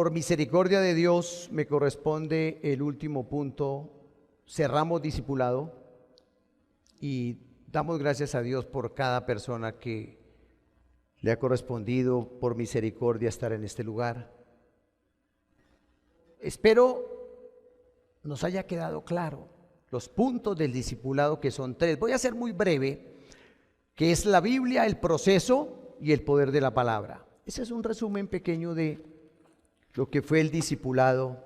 por misericordia de Dios me corresponde el último punto. Cerramos discipulado y damos gracias a Dios por cada persona que le ha correspondido por misericordia estar en este lugar. Espero nos haya quedado claro los puntos del discipulado, que son 3. Voy a ser muy breve, que es la Biblia, el proceso y el poder de la palabra. Ese es un resumen pequeño de lo que fue el discipulado,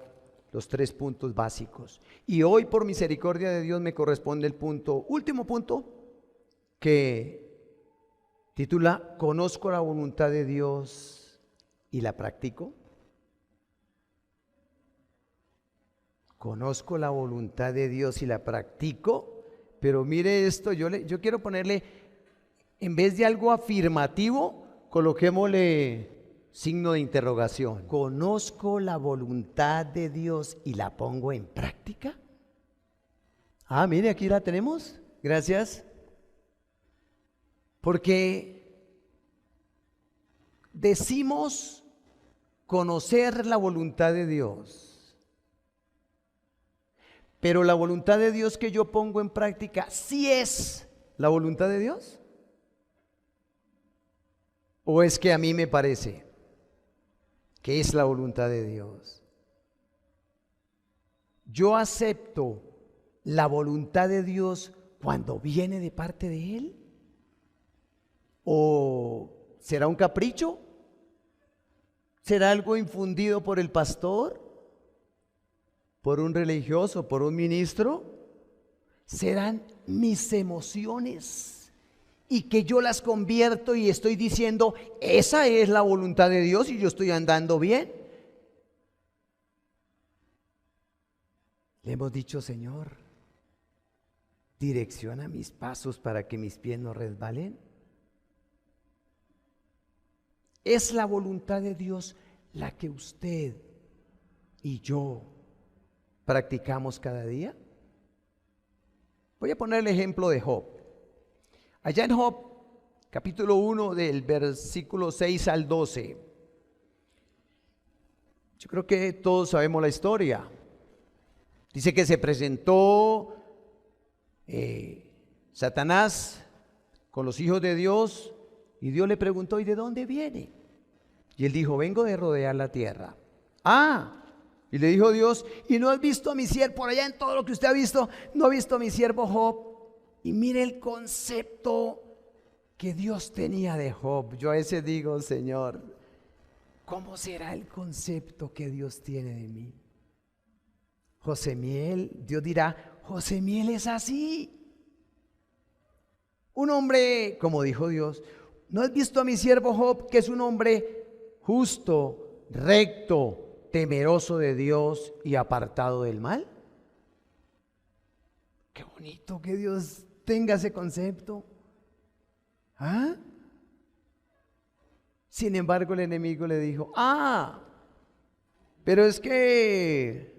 los 3 puntos básicos. Y hoy, por misericordia de Dios, me corresponde el último punto, que titula ¿Conozco la voluntad de Dios y la practico? Conozco la voluntad de Dios y la practico, pero mire esto, yo quiero ponerle, en vez de algo afirmativo, coloquémosle signo de interrogación. ¿Conozco la voluntad de Dios y la pongo en práctica? Mire, aquí la tenemos. Gracias. Porque decimos conocer la voluntad de Dios, pero la voluntad de Dios que yo pongo en práctica, ¿sí es la voluntad de Dios? ¿O es que a mí me parece que es la voluntad de Dios? Yo acepto la voluntad de Dios cuando viene de parte de Él. ¿O será un capricho? ¿Será algo infundido por el pastor? ¿Por un religioso? ¿Por un ministro? ¿Serán mis emociones? Y que yo las convierto y estoy diciendo, esa es la voluntad de Dios y yo estoy andando bien. Le hemos dicho, Señor, direcciona mis pasos para que mis pies no resbalen. ¿Es la voluntad de Dios la que usted y yo practicamos cada día? Voy a poner el ejemplo de Job. Allá en Job, capítulo 1, del versículo 6 al 12. Yo creo que todos sabemos la historia. Dice que se presentó Satanás con los hijos de Dios y Dios le preguntó, ¿y de dónde viene? Y él dijo, vengo de rodear la tierra. Y le dijo Dios, ¿y no has visto a mi siervo por allá en todo lo que usted ha visto? ¿No ha visto a mi siervo Job? Y mire el concepto que Dios tenía de Job. Yo a veces digo, Señor, ¿cómo será el concepto que Dios tiene de mí? Josemiel, Dios dirá, Josemiel es así. Un hombre, como dijo Dios, ¿no has visto a mi siervo Job, que es un hombre justo, recto, temeroso de Dios y apartado del mal? Qué bonito que Dios tenga ese concepto. Sin embargo, el enemigo le dijo, pero es que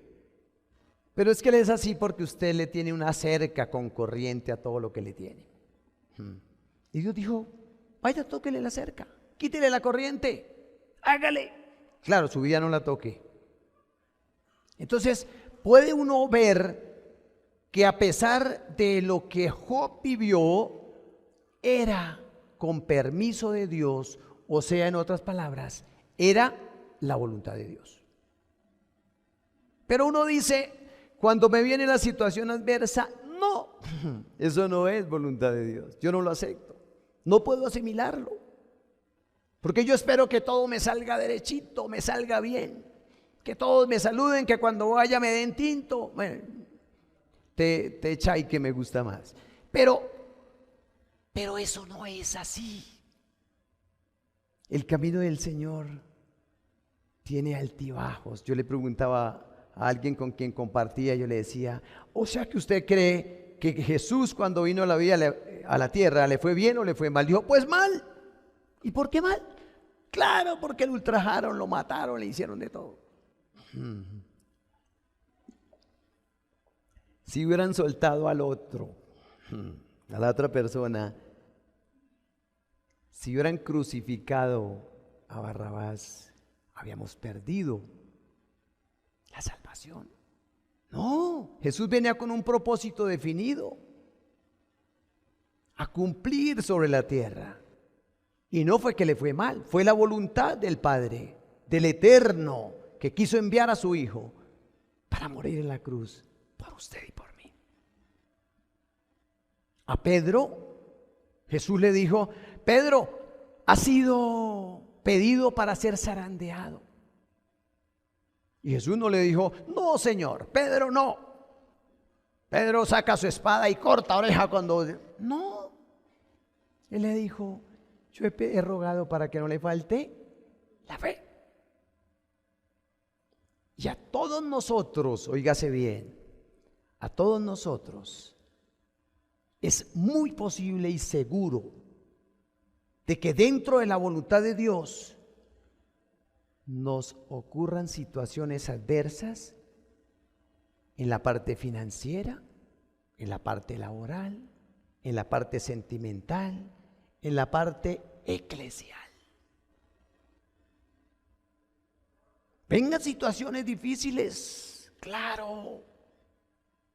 él es así porque usted le tiene una cerca con corriente a todo lo que le tiene. Y Dios dijo, vaya, tóquele la cerca, quítele la corriente, hágale. Claro, su vida no la toque. Entonces, puede uno ver que a pesar de lo que Job vivió, era con permiso de Dios, o sea, en otras palabras, era la voluntad de Dios. Pero uno dice, cuando me viene la situación adversa, no, eso no es voluntad de Dios, yo no lo acepto, no puedo asimilarlo, porque yo espero que todo me salga derechito, me salga bien, que todos me saluden, que cuando vaya me den tinto, bueno, te echa y que me gusta más, pero eso no es así. El camino del Señor tiene altibajos. Yo le preguntaba a alguien con quien compartía, yo le decía, o sea que usted cree que Jesús cuando vino a la vida, a la tierra, ¿le fue bien o le fue mal? Dijo, pues mal. ¿Y por qué mal? Claro, porque lo ultrajaron, lo mataron, le hicieron de todo. Si hubieran soltado al otro, a la otra persona, si hubieran crucificado a Barrabás, habíamos perdido La salvación. No, Jesús venía con un propósito definido, a cumplir sobre la tierra. Y no fue que le fue mal, fue la voluntad del Padre, del Eterno, que quiso enviar a su Hijo para morir en la cruz por usted y por mí. A Pedro, Jesús le dijo: Pedro, has sido pedido para ser zarandeado. Y Jesús no le dijo: no, Señor, Pedro no. Pedro saca su espada y corta oreja cuando... No. Él le dijo: yo he rogado para que no le falte la fe. Y a todos nosotros, óigase bien, a todos nosotros es muy posible y seguro de que dentro de la voluntad de Dios nos ocurran situaciones adversas en la parte financiera, en la parte laboral, en la parte sentimental, en la parte eclesial. Vengan situaciones difíciles, claro.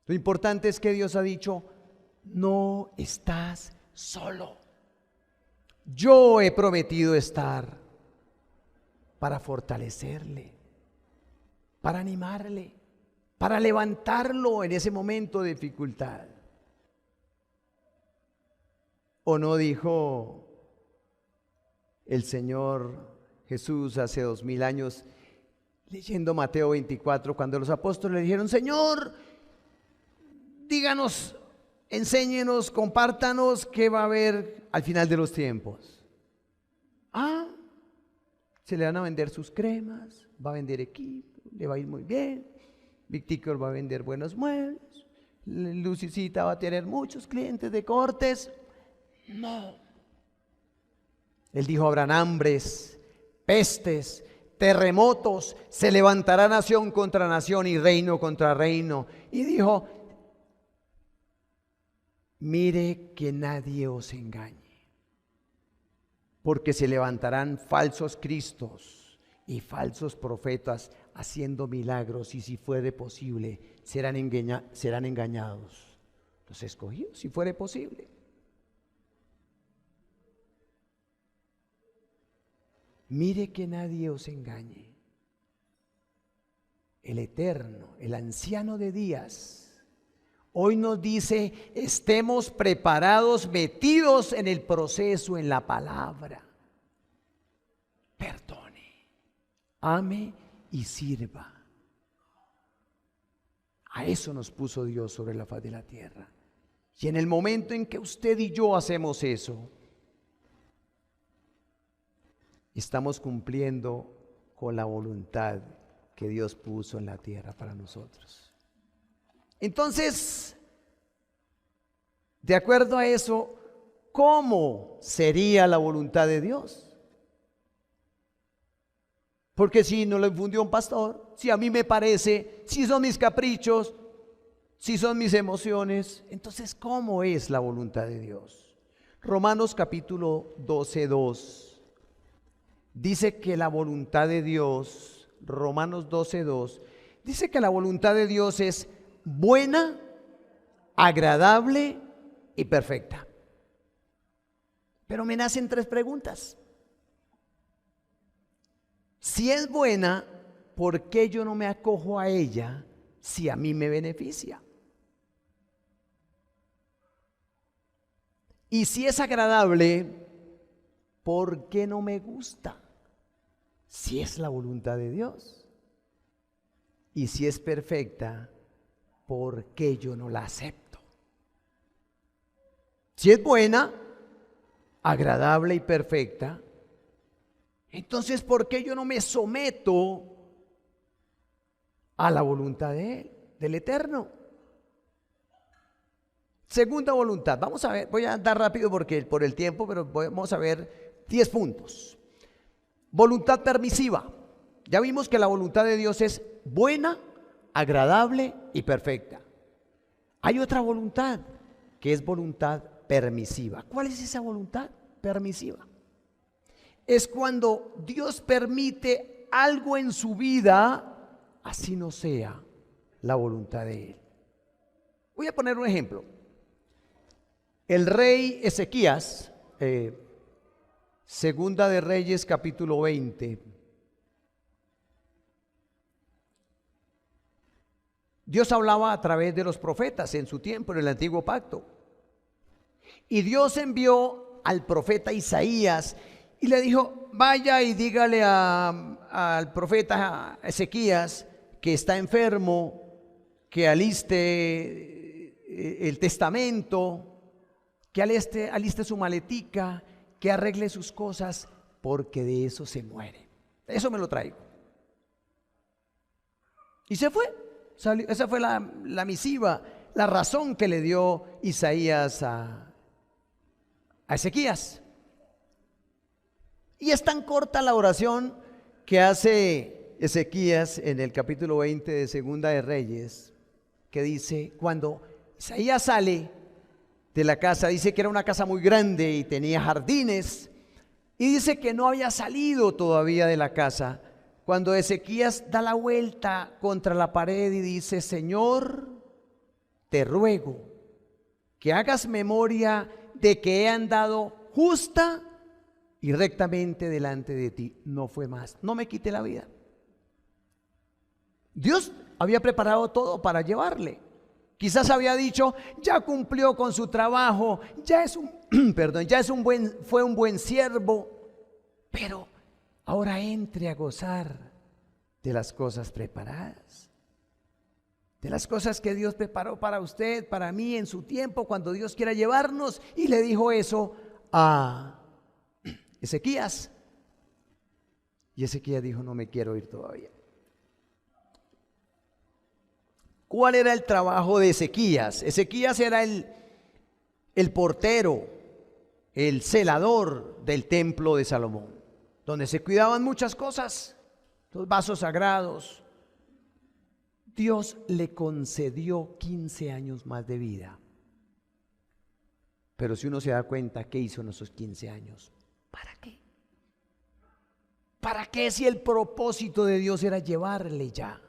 Lo importante es que Dios ha dicho: no estás solo. Yo he prometido estar para fortalecerle, para animarle, para levantarlo en ese momento de dificultad. ¿O no dijo el Señor Jesús hace 2000 años, leyendo Mateo 24, cuando los apóstoles le dijeron: Señor, díganos, enséñenos, compártanos qué va a haber al final de los tiempos? Se le van a vender sus cremas, va a vender equipo, le va a ir muy bien. Victicor va a vender buenos muebles, Lucicita va a tener muchos clientes de cortes. No. Él dijo: habrán hambres, pestes, terremotos, se levantará nación contra nación y reino contra reino. Y dijo: mire que nadie os engañe, porque se levantarán falsos cristos y falsos profetas haciendo milagros, y si fuere posible serán engañados los escogidos, si fuere posible. Mire que nadie os engañe. El Eterno, el Anciano de días, hoy nos dice: estemos preparados, metidos en el proceso, en la palabra. Perdone, ame y sirva. A eso nos puso Dios sobre la faz de la tierra. Y en el momento en que usted y yo hacemos eso, estamos cumpliendo con la voluntad que Dios puso en la tierra para nosotros. Entonces, de acuerdo a eso, ¿cómo sería la voluntad de Dios? Porque si no lo infundió un pastor, si a mí me parece, si son mis caprichos, si son mis emociones, entonces ¿cómo es la voluntad de Dios? Romanos capítulo 12:2 dice que la voluntad de Dios, Romanos 12:2, dice que la voluntad de Dios es buena, agradable y perfecta. Pero me nacen 3 preguntas. Si es buena, ¿por qué yo no me acojo a ella si a mí me beneficia? Y si es agradable, ¿por qué no me gusta? Si es la voluntad de Dios. Y si es perfecta, ¿por qué yo no la acepto? Si es buena, agradable y perfecta, entonces ¿por qué yo no me someto a la voluntad de Él, del Eterno? Segunda voluntad, vamos a ver, voy a andar rápido porque por el tiempo, pero vamos a ver 10 puntos. Voluntad permisiva. Ya vimos que la voluntad de Dios es buena, agradable y perfecta. Hay otra voluntad que es voluntad permisiva. ¿Cuál es esa voluntad permisiva? Es cuando Dios permite algo en su vida así no sea la voluntad de Él. Voy a poner un ejemplo. El rey Ezequías, Segunda de Reyes capítulo 20. Dios hablaba a través de los profetas en su tiempo, en el antiguo pacto. Y Dios envió al profeta Isaías y le dijo: vaya y dígale al profeta Ezequías que está enfermo, que aliste el testamento, que aliste su maletica, que arregle sus cosas, porque de eso se muere. Eso me lo traigo. Y se fue. Esa fue la misiva, la razón que le dio Isaías a Ezequías. Y es tan corta la oración que hace Ezequías en el capítulo 20 de Segunda de Reyes, que dice, cuando Isaías sale de la casa, dice que era una casa muy grande y tenía jardines, y dice que no había salido todavía de la casa cuando Ezequías da la vuelta contra la pared y dice: Señor, te ruego que hagas memoria de que he andado justa y rectamente delante de ti. No fue más, no me quite la vida. Dios había preparado todo para llevarle. Quizás había dicho: ya cumplió con su trabajo, ya es un fue un buen siervo, pero ahora entre a gozar de las cosas preparadas, de las cosas que Dios preparó para usted, para mí, en su tiempo, cuando Dios quiera llevarnos. Y le dijo eso a Ezequías. Y Ezequías dijo: no me quiero ir todavía. ¿Cuál era el trabajo de Ezequías? Ezequías era el portero, el celador del templo de Salomón, donde se cuidaban muchas cosas, los vasos sagrados. Dios le concedió 15 años más de vida. Pero si uno se da cuenta, ¿qué hizo en esos 15 años? ¿Para qué? ¿Para qué si el propósito de Dios era llevarle ya?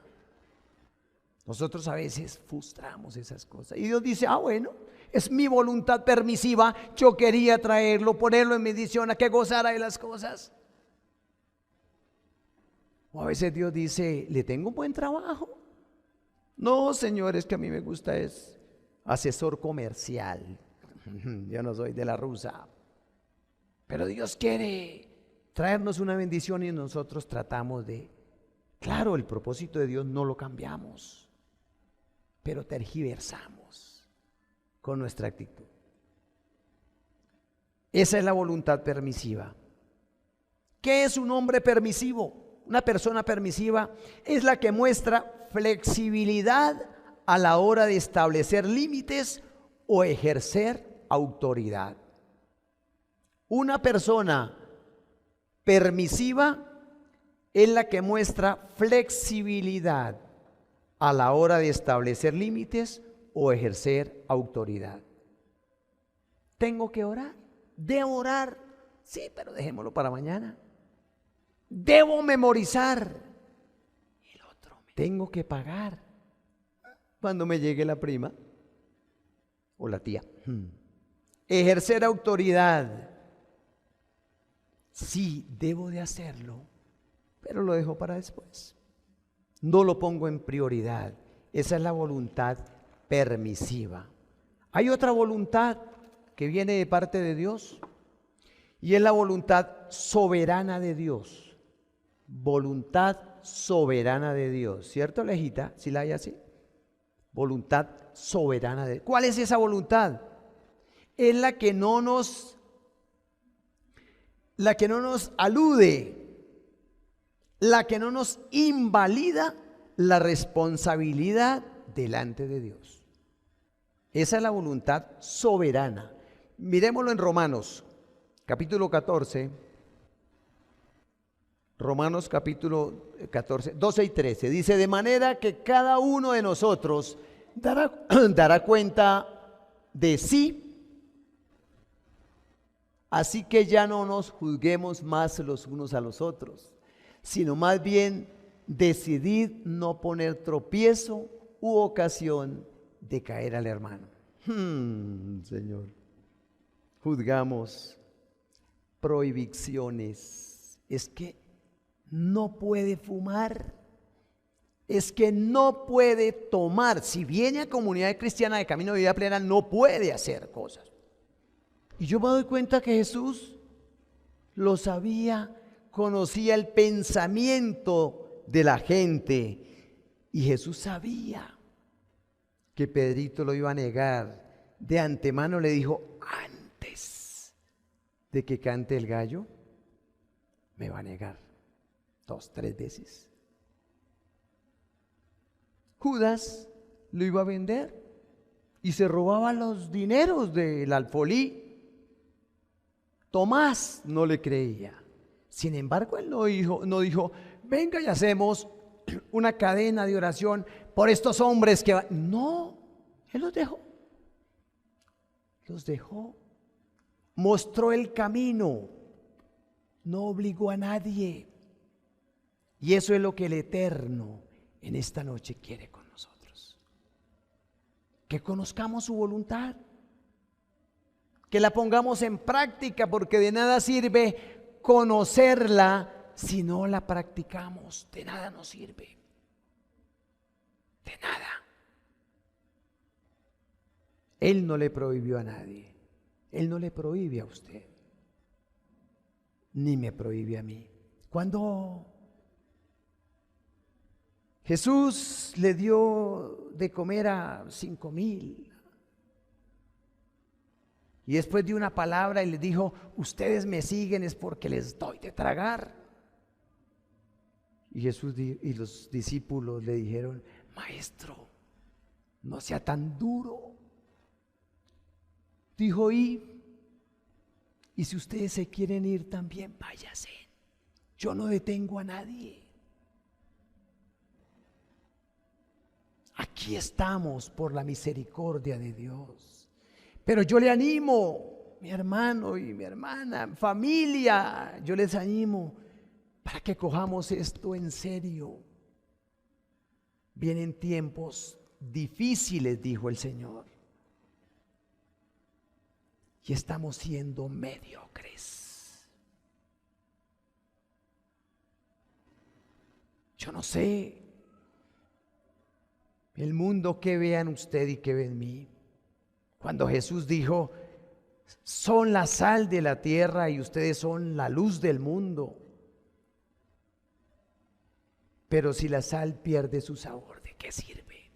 Nosotros a veces frustramos esas cosas. Y Dios dice: bueno, es mi voluntad permisiva, yo quería traerlo, ponerlo en mi edición, a que gozara de las cosas. O a veces Dios dice: le tengo un buen trabajo. No, Señor, es que a mí me gusta es asesor comercial. Yo no soy de la rusa. Pero Dios quiere traernos una bendición y nosotros tratamos de... Claro, el propósito de Dios no lo cambiamos, pero tergiversamos con nuestra actitud. Esa es la voluntad permisiva. ¿Qué es un hombre permisivo? Una persona permisiva es la que muestra flexibilidad a la hora de establecer límites o ejercer autoridad. Una persona permisiva es la que muestra flexibilidad a la hora de establecer límites o ejercer autoridad. ¿Tengo que orar? ¿Debo orar? Sí, pero dejémoslo para mañana. ¿Debo memorizar? El otro. ¿Tengo que pagar cuando me llegue la prima o la tía? Ejercer autoridad. Sí, debo de hacerlo, pero lo dejo para después. No lo pongo en prioridad. Esa es la voluntad permisiva. Hay otra voluntad que viene de parte de Dios y es la voluntad soberana de Dios. Voluntad soberana de Dios, ¿cierto, Alejita? ¿Sí la hay así? Voluntad soberana de Dios. ¿Cuál es esa voluntad? Es la que no nos alude, la que no nos invalida la responsabilidad delante de Dios. Esa es la voluntad soberana. Mirémoslo en Romanos, capítulo 14. Romanos capítulo 14, 12 y 13. Dice: de manera que cada uno de nosotros dará cuenta de sí. Así que ya no nos juzguemos más los unos a los otros, sino más bien decidid no poner tropiezo u ocasión de caer al hermano. Señor, juzgamos prohibiciones. Es que no puede fumar, es que no puede tomar. Si viene a comunidad cristiana de Camino de Vida Plena, no puede hacer cosas. Y yo me doy cuenta que Jesús lo sabía, conocía el pensamiento de la gente, y Jesús sabía que Pedrito lo iba a negar. De antemano le dijo: antes de que cante el gallo, me va a negar 2, 3 veces. Judas lo iba a vender y se robaba los dineros del alfolí. Tomás no le creía. Sin embargo, él no dijo: venga y hacemos una cadena de oración por estos hombres que van. No, él los dejó. Los dejó. Mostró el camino. No obligó a nadie. Y eso es lo que el Eterno en esta noche quiere con nosotros. Que conozcamos su voluntad. Que la pongamos en práctica, porque de nada sirve conocerla si no la practicamos. De nada nos sirve. De nada. Él no le prohibió a nadie. Él no le prohíbe a usted. Ni me prohíbe a mí. Cuando Jesús le dio de comer a 5,000, y después dio una palabra y les dijo: ustedes me siguen es porque les doy de tragar. Y Jesús y los discípulos le dijeron: maestro, no sea tan duro. Dijo: y si ustedes se quieren ir también, váyase. Yo no detengo a nadie. Aquí estamos por la misericordia de Dios. Pero yo le animo, mi hermano y mi hermana, familia, yo les animo para que cojamos esto en serio. Vienen tiempos difíciles, dijo el Señor, y estamos siendo mediocres. Yo no sé el mundo que vean usted y que ve en mí. Cuando Jesús dijo: son la sal de la tierra y ustedes son la luz del mundo. Pero si la sal pierde su sabor, ¿de qué sirve?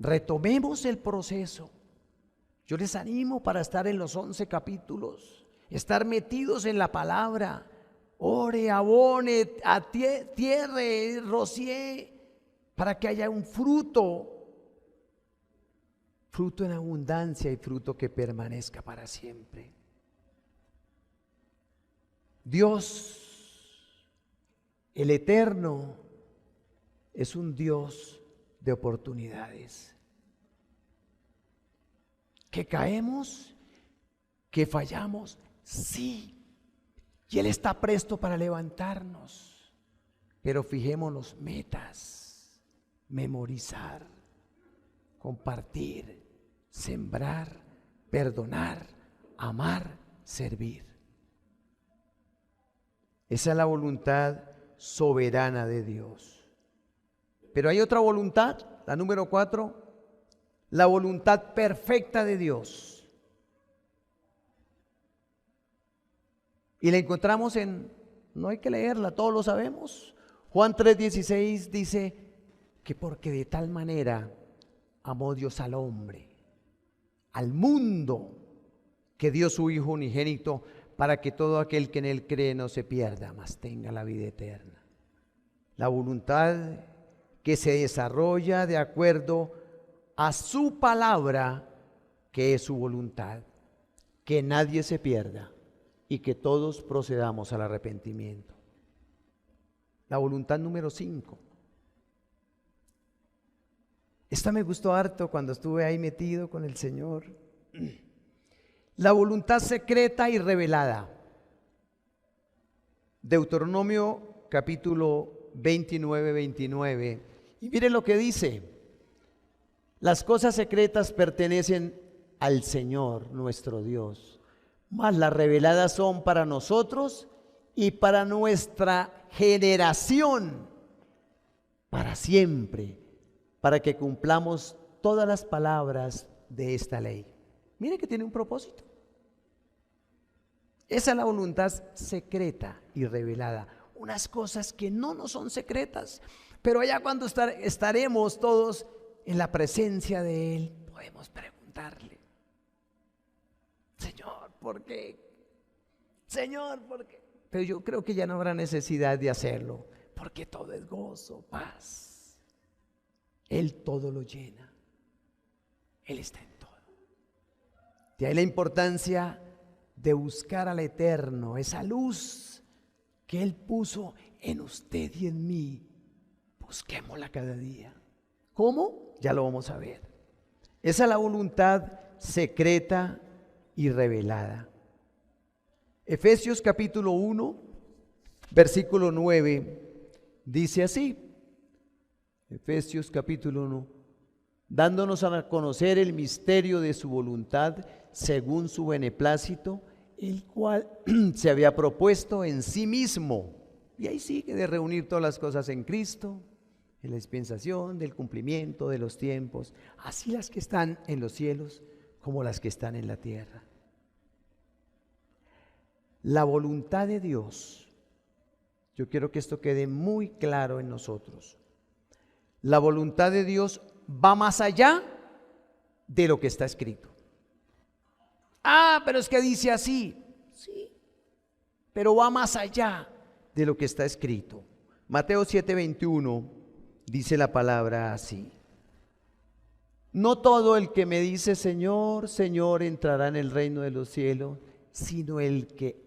Retomemos el proceso. Yo les animo para estar en los 11 capítulos, estar metidos en la palabra. Ore, abone, tierre, rocié, para que haya un fruto en abundancia y fruto que permanezca para siempre. Dios, el Eterno, es un Dios de oportunidades. ¿Que caemos? ¿Que fallamos? Sí. Y Él está presto para levantarnos. Pero fijémonos metas: memorizar, compartir, sembrar, perdonar, amar, servir. Esa es la voluntad soberana de Dios. Pero hay otra voluntad, la número 4, la voluntad perfecta de Dios. Y la encontramos no hay que leerla, todos lo sabemos. Juan 3:16 dice que porque de tal manera amó Dios al hombre, al mundo, que dio su Hijo unigénito, para que todo aquel que en Él cree no se pierda, mas tenga la vida eterna. La voluntad que se desarrolla de acuerdo a su palabra, que es su voluntad, que nadie se pierda y que todos procedamos al arrepentimiento. La voluntad número 5. Esta me gustó harto cuando estuve ahí metido con el Señor. La voluntad secreta y revelada. Deuteronomio capítulo 29. Y miren lo que dice: las cosas secretas pertenecen al Señor nuestro Dios, mas las reveladas son para nosotros y para nuestra generación, para siempre, para que cumplamos todas las palabras de esta ley. Mire que tiene un propósito. Esa es la voluntad secreta y revelada. Unas cosas que no nos son secretas, pero allá cuando estaremos todos en la presencia de Él, podemos preguntarle: Señor, ¿por qué? Señor, ¿por qué? Pero yo creo que ya no habrá necesidad de hacerlo, porque todo es gozo, paz. Él todo lo llena. Él está en todo. De ahí la importancia de buscar al Eterno, esa luz que Él puso en usted y en mí. Busquémosla cada día. ¿Cómo? Ya lo vamos a ver. Esa es la voluntad secreta y revelada. Efesios capítulo 1, versículo 9, dice así. Efesios capítulo 1, dándonos a conocer el misterio de su voluntad según su beneplácito, el cual se había propuesto en sí mismo. Y ahí sigue de reunir todas las cosas en Cristo, en la dispensación del cumplimiento de los tiempos, así las que están en los cielos como las que están en la tierra. La voluntad de Dios, yo quiero que esto quede muy claro en nosotros. La voluntad de Dios va más allá de lo que está escrito. Ah, pero es que dice así. Sí, pero va más allá de lo que está escrito. Mateo 7:21 dice la palabra así: no todo el que me dice Señor, Señor entrará en el reino de los cielos, sino el que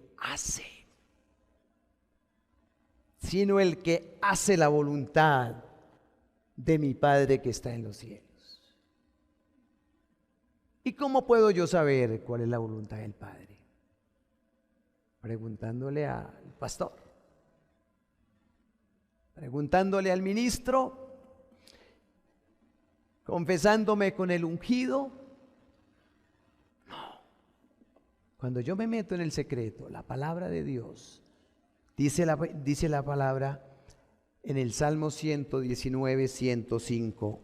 hace la voluntad de mi Padre que está en los cielos. ¿Y cómo puedo yo saber cuál es la voluntad del Padre? Preguntándole al pastor, preguntándole al ministro, confesándome con el ungido. No. Cuando yo me meto en el secreto, la palabra de Dios, dice la palabra en el Salmo 119, 105,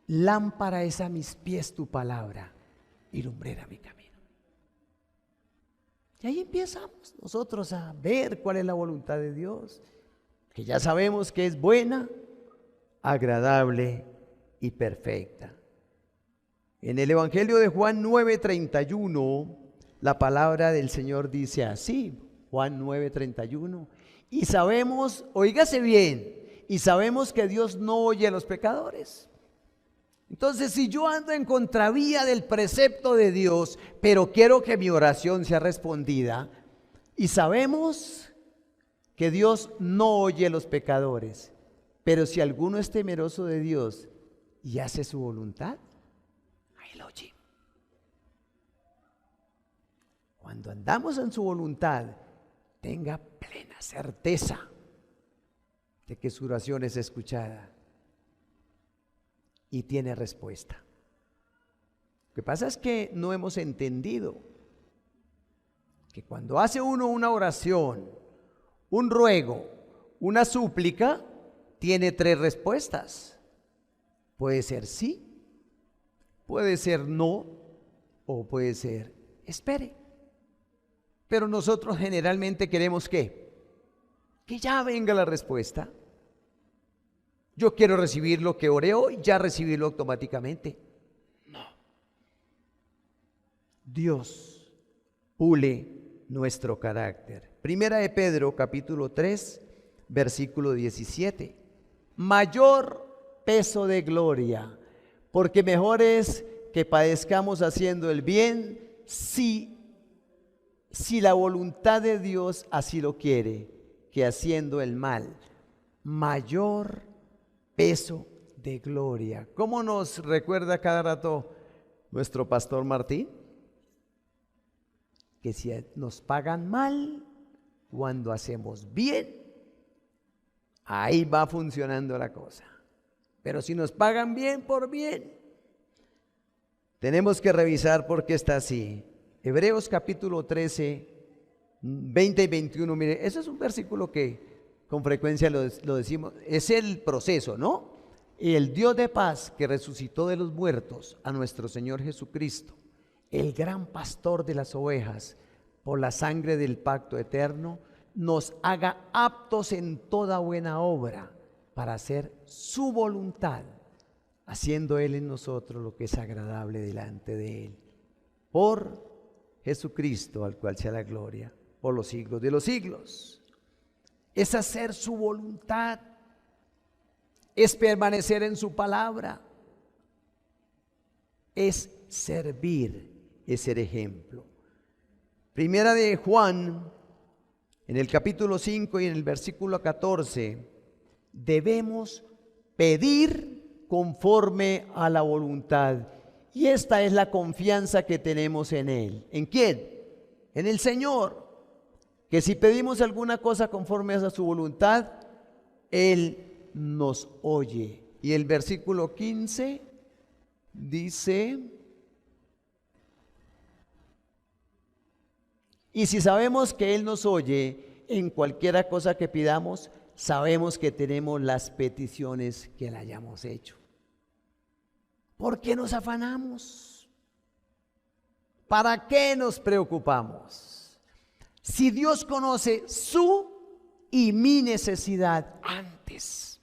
lámpara es a mis pies tu palabra y lumbrera mi camino. Y ahí empezamos nosotros a ver cuál es la voluntad de Dios, que ya sabemos que es buena, agradable y perfecta. En el Evangelio de Juan 9:31, la palabra del Señor dice así, Juan 9:31, y sabemos, oígase bien, y sabemos que Dios no oye a los pecadores. Entonces, si yo ando en contravía del precepto de Dios, pero quiero que mi oración sea respondida, y sabemos que Dios no oye a los pecadores, pero si alguno es temeroso de Dios y hace su voluntad, ahí lo oye. Cuando andamos en su voluntad, tenga plena certeza de que su oración es escuchada y tiene respuesta. Lo que pasa es que no hemos entendido que cuando hace uno una oración, un ruego, una súplica, tiene 3 respuestas. Puede ser sí, puede ser no, o puede ser espere. Pero nosotros generalmente queremos ¿qué? Que ya venga la respuesta. Yo quiero recibir lo que oré hoy, ya recibirlo automáticamente. No. Dios pule nuestro carácter. Primera de Pedro, capítulo 3, versículo 17. Mayor peso de gloria, porque mejor es que padezcamos haciendo el bien, si la voluntad de Dios así lo quiere, que haciendo el mal. Mayor peso de gloria. ¿Cómo nos recuerda cada rato nuestro pastor Martín? Que si nos pagan mal cuando hacemos bien, ahí va funcionando la cosa. Pero si nos pagan bien por bien, tenemos que revisar por qué está así. Hebreos capítulo 13, 20 y 21, mire, ese es un versículo que con frecuencia lo decimos, es el proceso, ¿no? Y el Dios de paz que resucitó de los muertos a nuestro Señor Jesucristo, el gran pastor de las ovejas, por la sangre del pacto eterno, nos haga aptos en toda buena obra para hacer su voluntad, haciendo Él en nosotros lo que es agradable delante de Él. Por Jesucristo, al cual sea la gloria por los siglos de los siglos. Es hacer su voluntad, es permanecer en su palabra, es servir, es ser ejemplo. Primera de Juan, en el capítulo 5 y en el versículo 14, debemos pedir conforme a la voluntad. Y esta es la confianza que tenemos en Él. ¿En quién? En el Señor. Que si pedimos alguna cosa conforme a su voluntad, Él nos oye. Y el versículo 15 dice: y si sabemos que Él nos oye en cualquiera cosa que pidamos, sabemos que tenemos las peticiones que le hayamos hecho. ¿Por qué nos afanamos? ¿Para qué nos preocupamos? Si Dios conoce su y mi necesidad antes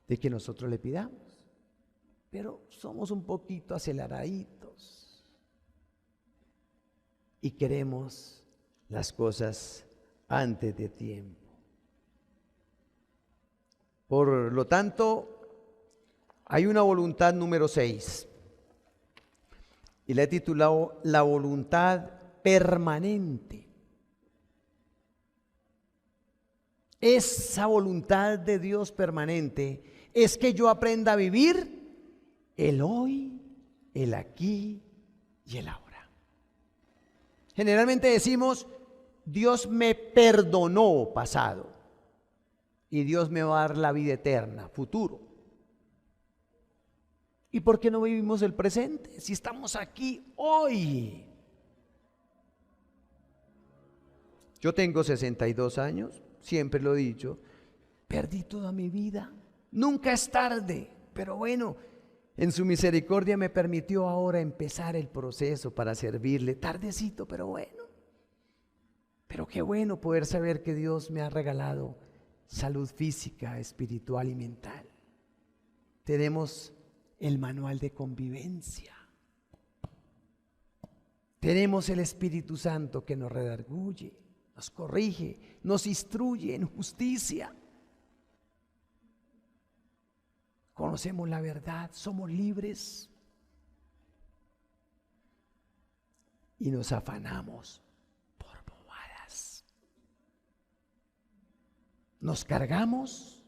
de que nosotros le pidamos. Pero somos un poquito aceleraditos y queremos las cosas antes de tiempo. Por lo tanto, hay una voluntad número 6 y la he titulado la voluntad permanente. Esa voluntad de Dios permanente es que yo aprenda a vivir el hoy, el aquí y el ahora. Generalmente decimos, Dios me perdonó pasado y Dios me va a dar la vida eterna, futuro. ¿Y por qué no vivimos el presente? Si estamos aquí hoy. Yo tengo 62 años, siempre lo he dicho, perdí toda mi vida. Nunca es tarde, pero bueno, en su misericordia me permitió ahora empezar el proceso para servirle. Tardecito, pero bueno. Pero qué bueno poder saber que Dios me ha regalado salud física, espiritual y mental. Tenemos el manual de convivencia. Tenemos el Espíritu Santo que nos redarguye, nos corrige, nos instruye en justicia. Conocemos la verdad, somos libres y nos afanamos por bobadas. Nos cargamos,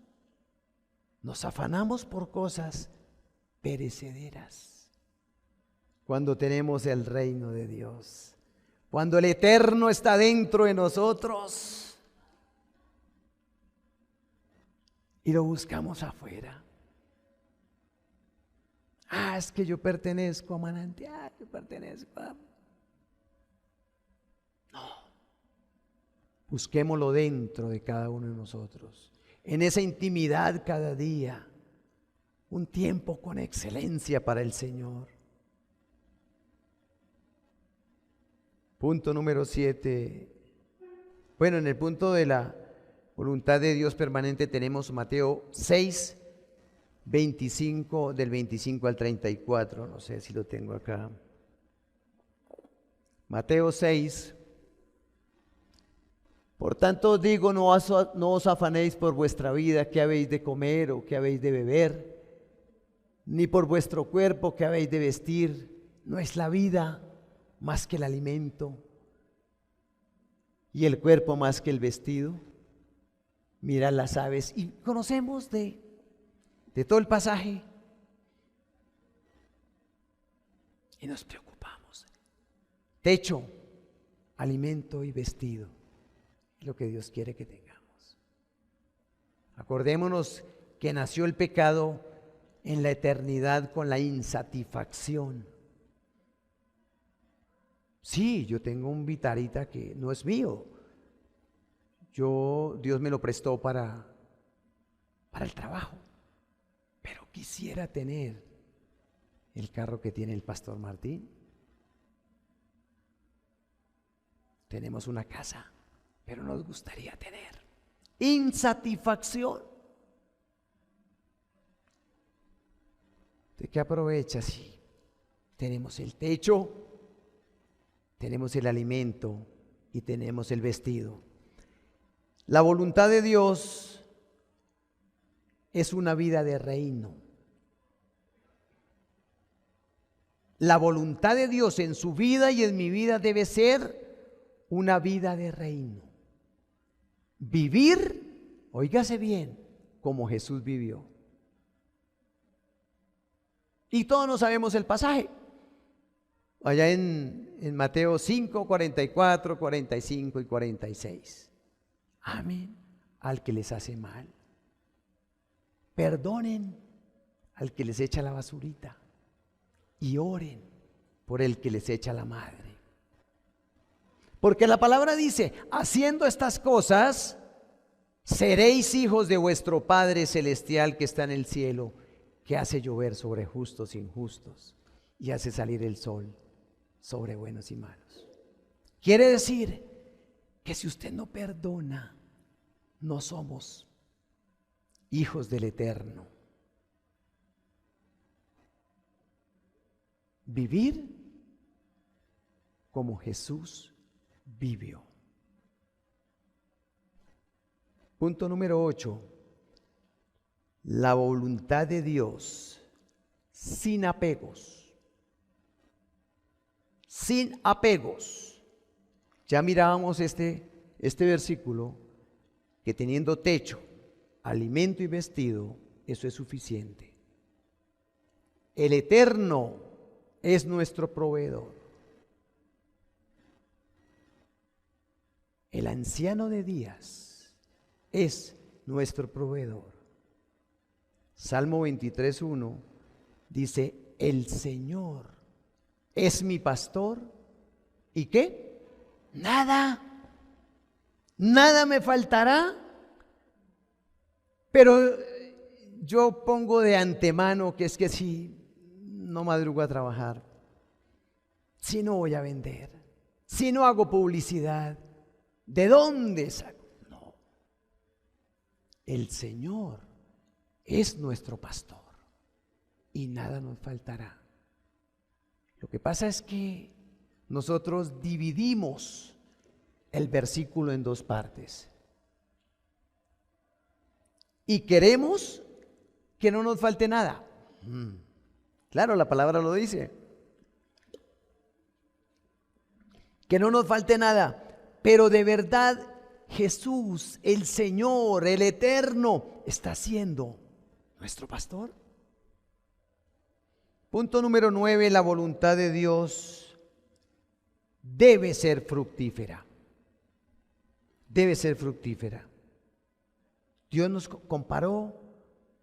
nos afanamos por cosas perecederas, cuando tenemos el reino de Dios, cuando el eterno está dentro de nosotros y lo buscamos afuera. Es que yo pertenezco a Manantial, yo pertenezco a... No, busquémoslo dentro de cada uno de nosotros, en esa intimidad cada día. Un tiempo con excelencia para el Señor. Punto número 7. Bueno, en el punto de la voluntad de Dios permanente tenemos Mateo 6, 25, del 25 al 34. No sé si lo tengo acá. Mateo 6. Por tanto digo, no os afanéis por vuestra vida, qué habéis de comer o qué habéis de beber, ni por vuestro cuerpo que habéis de vestir. ¿No es la vida más que el alimento y el cuerpo más que el vestido? Mirad las aves. Y conocemos de todo el pasaje y nos preocupamos. Techo, alimento y vestido es lo que Dios quiere que tengamos. Acordémonos que nació el pecado en la eternidad con la insatisfacción. Sí, yo tengo un Vitarita que no es mío. Dios me lo prestó para el trabajo. Pero quisiera tener el carro que tiene el pastor Martín. Tenemos una casa, pero nos gustaría tener insatisfacción. ¿De qué aprovecha si tenemos el techo, tenemos el alimento y tenemos el vestido? La voluntad de Dios es una vida de reino. La voluntad de Dios en su vida y en mi vida debe ser una vida de reino. Vivir, óigase bien, como Jesús vivió. Y todos no sabemos el pasaje. Allá en Mateo 5, 44, 45 y 46. Amen al que les hace mal. Perdonen al que les echa la basurita. Y oren por el que les echa la madre. Porque la palabra dice, haciendo estas cosas, seréis hijos de vuestro Padre Celestial que está en el cielo, que hace llover sobre justos e injustos y hace salir el sol sobre buenos y malos. Quiere decir que si usted no perdona, no somos hijos del Eterno. Vivir como Jesús vivió. Punto número 8. La voluntad de Dios sin apegos. Sin apegos. Ya mirábamos este versículo, que teniendo techo, alimento y vestido, eso es suficiente. El Eterno es nuestro proveedor. El anciano de días es nuestro proveedor. Salmo 23:1 dice, el Señor es mi pastor. ¿Y qué? Nada me faltará. Pero yo pongo de antemano que es que si no madrugo a trabajar, si no voy a vender, si no hago publicidad, ¿de dónde saco? No. El Señor es nuestro pastor y nada nos faltará. Lo que pasa es que nosotros dividimos el versículo en dos partes y queremos que no nos falte nada. Claro, la palabra lo dice. Que no nos falte nada, pero de verdad Jesús, el Señor, el Eterno, está siendo nuestro pastor. Punto número 9, la voluntad de Dios debe ser fructífera. Debe ser fructífera. Dios nos comparó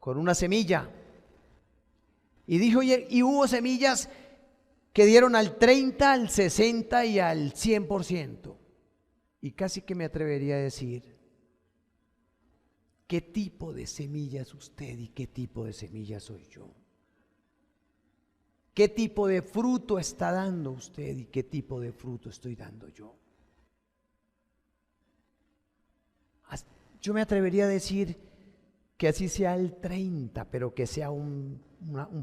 con una semilla y dijo, y hubo semillas que dieron al 30, al 60 y al 100%. Y casi que me atrevería a decir, ¿qué tipo de semilla es usted y qué tipo de semilla soy yo? ¿Qué tipo de fruto está dando usted y qué tipo de fruto estoy dando yo? Yo me atrevería a decir que así sea el 30, pero que sea un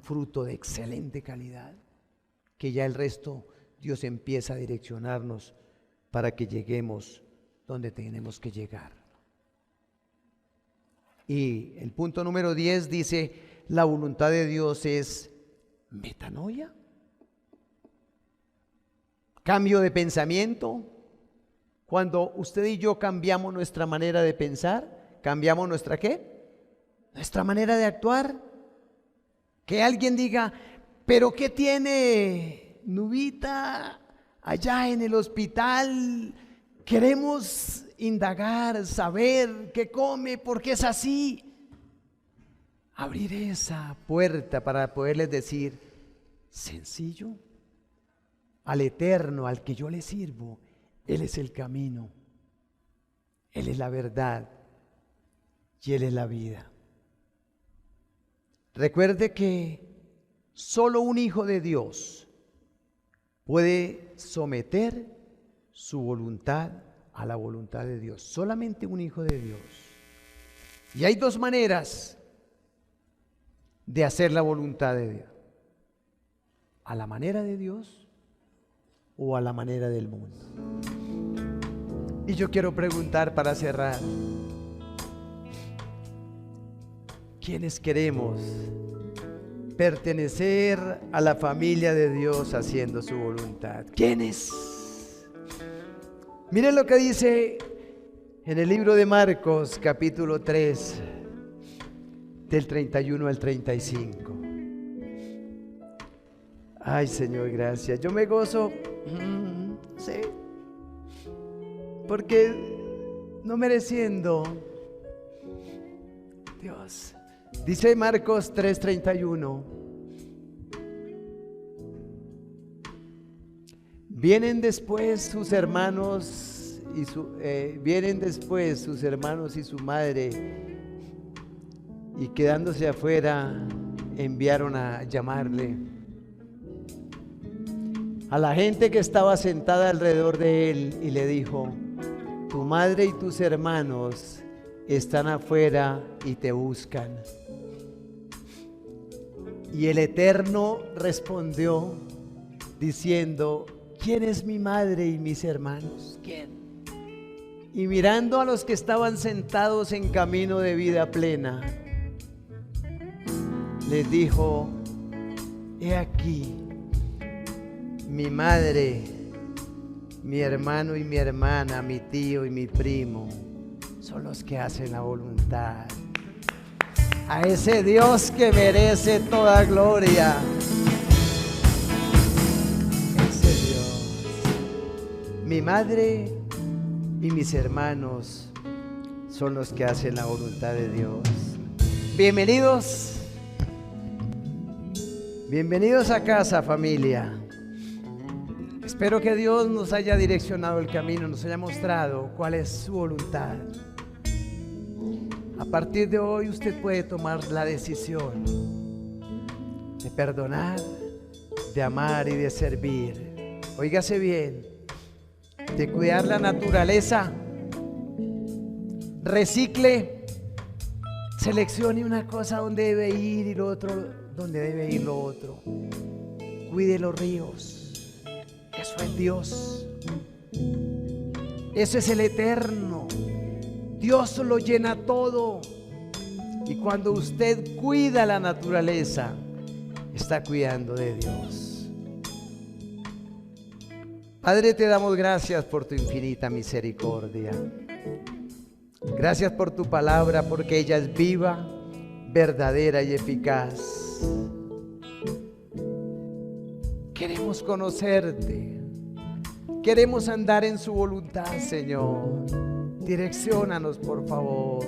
fruto de excelente calidad, que ya el resto Dios empieza a direccionarnos para que lleguemos donde tenemos que llegar. Y el punto número 10 dice, la voluntad de Dios es metanoia, cambio de pensamiento. Cuando usted y yo cambiamos nuestra manera de pensar, cambiamos nuestra ¿qué? Nuestra manera de actuar. Que alguien diga, pero ¿qué tiene Nubita allá en el hospital? Queremos indagar, saber qué come, por qué es así. Abrir esa puerta para poderles decir, sencillo, al Eterno, al que yo le sirvo, Él es el camino, Él es la verdad y Él es la vida. Recuerde que solo un hijo de Dios puede someter su voluntad a la voluntad de Dios. Solamente un hijo de Dios. Y hay dos maneras de hacer la voluntad de Dios: a la manera de Dios o a la manera del mundo. Y yo quiero preguntar para cerrar, ¿quiénes queremos pertenecer a la familia de Dios haciendo su voluntad? ¿Quiénes? Miren lo que dice en el libro de Marcos, capítulo 3, del 31 al 35. Ay, Señor, gracias. Yo me gozo, sí, porque no mereciendo, Dios. Dice Marcos 3:31. Vienen después sus hermanos y su madre, y quedándose afuera enviaron a llamarle a la gente que estaba sentada alrededor de él, y le dijo: tu madre y tus hermanos están afuera y te buscan. Y el Eterno respondió diciendo: ¿quién es mi madre y mis hermanos? ¿Quién? Y mirando a los que estaban sentados en camino de vida plena, les dijo: he aquí mi madre, mi hermano y mi hermana, mi tío y mi primo, son los que hacen la voluntad. A ese Dios que merece toda gloria. Ese Dios. Mi madre y mis hermanos son los que hacen la voluntad de Dios. Bienvenidos. Bienvenidos a casa, familia. Espero que Dios nos haya direccionado el camino, nos haya mostrado cuál es su voluntad. A partir de hoy usted puede tomar la decisión de perdonar, de amar y de servir. Óigase bien, de cuidar la naturaleza, recicle, seleccione una cosa donde debe ir y lo otro donde debe ir lo otro. Cuide los ríos, eso es Dios, eso es el Eterno. Dios lo llena todo, y cuando usted cuida la naturaleza, está cuidando de Dios. Padre, te damos gracias por tu infinita misericordia. Gracias por tu palabra, porque ella es viva, verdadera y eficaz. Queremos conocerte, queremos andar en su voluntad, Señor. Direcciónanos, por favor.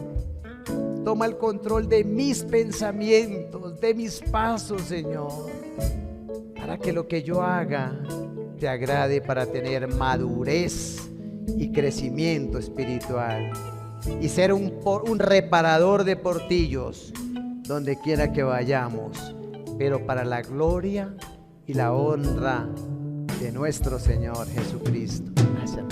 Toma el control de mis pensamientos, de mis pasos, Señor, para que lo que yo haga te agrade, para tener madurez y crecimiento espiritual y ser un reparador de portillos donde quiera que vayamos, pero para la gloria y la honra de nuestro Señor Jesucristo. Gracias.